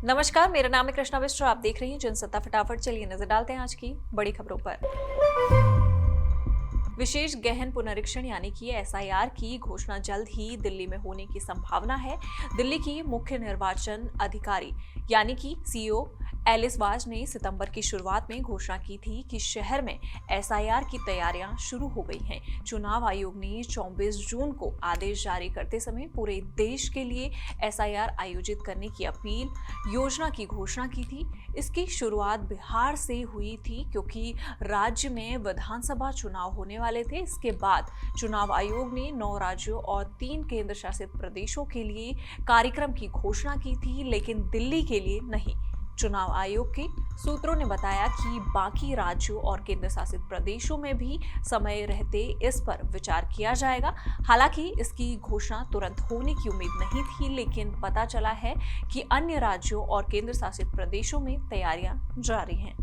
नमस्कार, मेरा नाम है कृष्णा मिश्र। आप देख रही हैं जनसत्ता फटाफट। चलिए नजर डालते हैं आज की बड़ी खबरों पर। विशेष गहन पुनरीक्षण यानी कि एसआईआर की घोषणा जल्द ही दिल्ली में होने की संभावना है। दिल्ली की मुख्य निर्वाचन अधिकारी यानी कि सीईओ एलिस वाज ने सितंबर की शुरुआत में घोषणा की थी कि शहर में एसआईआर की तैयारियां शुरू हो गई हैं। चुनाव आयोग ने 24 जून को आदेश जारी करते समय पूरे देश के लिए एसआईआर आयोजित करने की अपील योजना की घोषणा की थी। इसकी शुरुआत बिहार से हुई थी क्योंकि राज्य में विधानसभा चुनाव होने वाले थे। इसके बाद चुनाव आयोग ने 9 राज्यों और 3 केंद्र शासित प्रदेशों के लिए कार्यक्रम की घोषणा की थी, लेकिन दिल्ली के लिए नहीं। चुनाव आयोग के सूत्रों ने बताया कि बाकी राज्यों और केंद्र शासित प्रदेशों में भी समय रहते इस पर विचार किया जाएगा। हालांकि इसकी घोषणा तुरंत होने की उम्मीद नहीं थी, लेकिन पता चला है कि अन्य राज्यों और केंद्र शासित प्रदेशों में तैयारियां जारी हैं।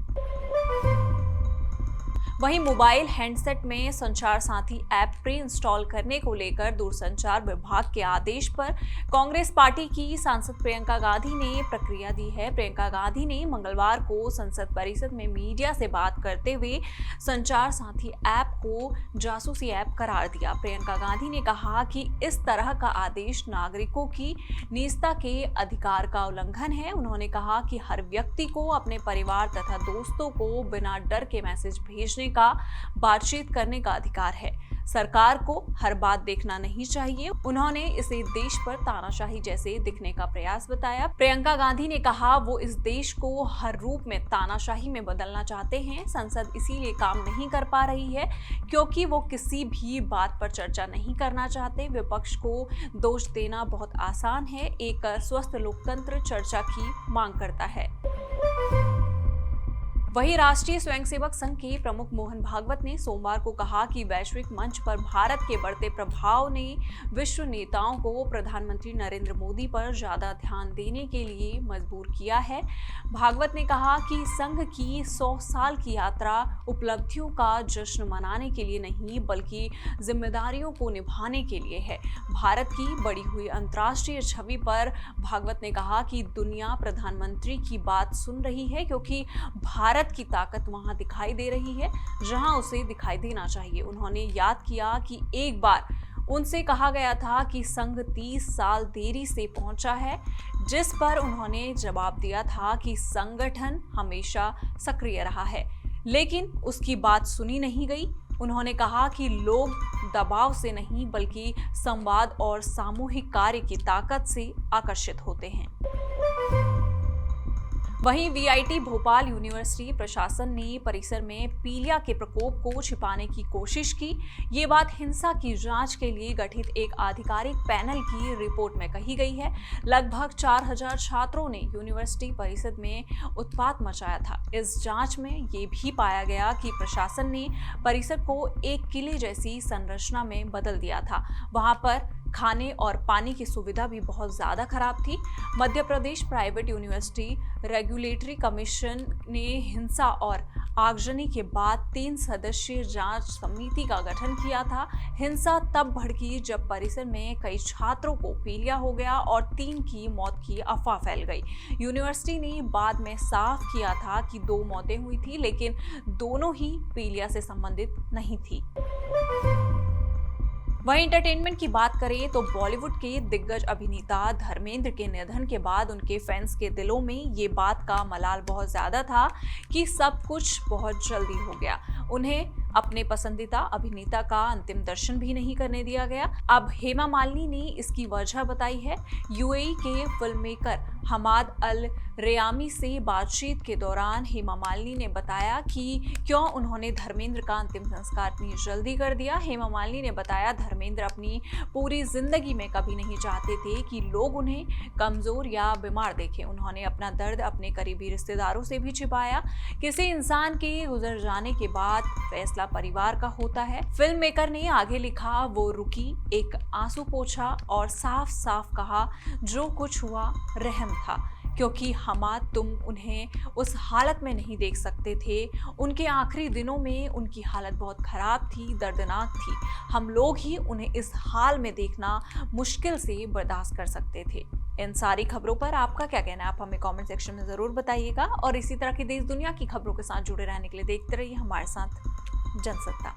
वहीं मोबाइल हैंडसेट में संचार साथी ऐप प्री इंस्टॉल करने को लेकर दूरसंचार विभाग के आदेश पर कांग्रेस पार्टी की सांसद प्रियंका गांधी ने प्रतिक्रिया दी है। प्रियंका गांधी ने मंगलवार को संसद परिसर में मीडिया से बात करते हुए संचार साथी ऐप को जासूसी ऐप करार दिया। प्रियंका गांधी ने कहा कि इस तरह का आदेश नागरिकों की निजता के अधिकार का उल्लंघन है। उन्होंने कहा कि हर व्यक्ति को अपने परिवार तथा दोस्तों को बिना डर के मैसेज भेजने का, बातचीत करने का अधिकार है। सरकार को हर बात देखना नहीं चाहिए। उन्होंने इसे देश पर तानाशाही जैसे दिखने का प्रयास बताया। प्रियंका गांधी ने कहा वो इस देश को हर रूप में तानाशाही में बदलना चाहते हैं। संसद इसीलिए काम नहीं कर पा रही है क्योंकि वो किसी भी बात पर चर्चा नहीं करना चाहते। विपक्ष को दोष देना बहुत आसान है। एक स्वस्थ लोकतंत्र चर्चा की मांग करता है। वहीं राष्ट्रीय स्वयंसेवक संघ के प्रमुख मोहन भागवत ने सोमवार को कहा कि वैश्विक मंच पर भारत के बढ़ते प्रभाव ने विश्व नेताओं को प्रधानमंत्री नरेंद्र मोदी पर ज्यादा ध्यान देने के लिए मजबूर किया है। भागवत ने कहा कि संघ की 100 साल की यात्रा उपलब्धियों का जश्न मनाने के लिए नहीं, बल्कि जिम्मेदारियों को निभाने के लिए है। भारत की बढ़ी हुई अंतर्राष्ट्रीय छवि पर भागवत ने कहा कि दुनिया प्रधानमंत्री की बात सुन रही है क्योंकि भारत की ताकत वहां दिखाई दे रही है जहां उसे दिखाई देना चाहिए। उन्होंने याद किया कि एक बार उनसे कहा गया था कि संघ 30 साल देरी से पहुंचा है, जिस पर उन्होंने जवाब दिया था कि संगठन हमेशा सक्रिय रहा है, लेकिन उसकी बात सुनी नहीं गई। उन्होंने कहा कि लोग दबाव से नहीं बल्कि संवाद और सामूहिक कार्य की ताकत से आकर्षित होते हैं। वहीं वीआईटी भोपाल यूनिवर्सिटी प्रशासन ने परिसर में पीलिया के प्रकोप को छिपाने की कोशिश की। ये बात हिंसा की जांच के लिए गठित एक आधिकारिक पैनल की रिपोर्ट में कही गई है। लगभग 4000 छात्रों ने यूनिवर्सिटी परिसर में उत्पात मचाया था। इस जांच में ये भी पाया गया कि प्रशासन ने परिसर को एक किले जैसी संरचना में बदल दिया था। वहां पर खाने और पानी की सुविधा भी बहुत ज्यादा खराब थी। Madhya Pradesh private university regulatory commission ने हिंसा और आगजनी के बाद 3 सदस्यीय जांच समिति का गठन किया था। हिंसा तब भड़की जब परिसर में कई छात्रों को पीलिया हो गया और 3 की मौत की अफवाह फैल गई। यूनिवर्सिटी ने बाद में साफ किया था कि 2 मौतें हुई थी, लेकिन दोनों ही पीलिया से संबंधित नहीं थी। वहीं एंटरटेनमेंट की बात करें तो बॉलीवुड के दिग्गज अभिनेता धर्मेंद्र के निधन के बाद उनके फैंस के दिलों में ये बात का मलाल बहुत ज्यादा था कि सब कुछ बहुत जल्दी हो गया। उन्हें अपने पसंदीदा अभिनेता का अंतिम दर्शन भी नहीं करने दिया गया। अब हेमा मालिनी ने इसकी वजह बताई है। यूएई के फिल्म मेकर हमाद अल रेयामी से बातचीत के दौरान हेमा मालिनी ने बताया कि क्यों उन्होंने धर्मेंद्र का अंतिम संस्कार इतनी जल्दी कर दिया। हेमा मालिनी ने बताया, धर्मेंद्र अपनी पूरी जिंदगी में कभी नहीं चाहते थे कि लोग उन्हें कमजोर या बीमार देखें। उन्होंने अपना दर्द अपने करीबी रिश्तेदारों से भी छिपाया। किसी इंसान के गुजर जाने के बाद फैसला परिवार का होता है। फिल्म मेकर ने आगे लिखा, वो रुकी, एक आंसू पोंछा और साफ साफ कहा, जो कुछ हुआ रहम था। क्योंकि तुम उन्हें उस हालत में नहीं देख सकते थे। उनके आखिरी दिनों में उनकी हालत बहुत खराब थी, दर्दनाक थी। हम लोग ही उन्हें इस हाल में देखना मुश्किल से बर्दाश्त कर सकते थे। इन सारी खबरों पर आपका क्या कहना है, आप हमें कमेंट सेक्शन में ज़रूर बताइएगा। और इसी तरह की देश दुनिया की खबरों के साथ जुड़े रहने के लिए देखते रहिए हमारे साथ जनसत्ता।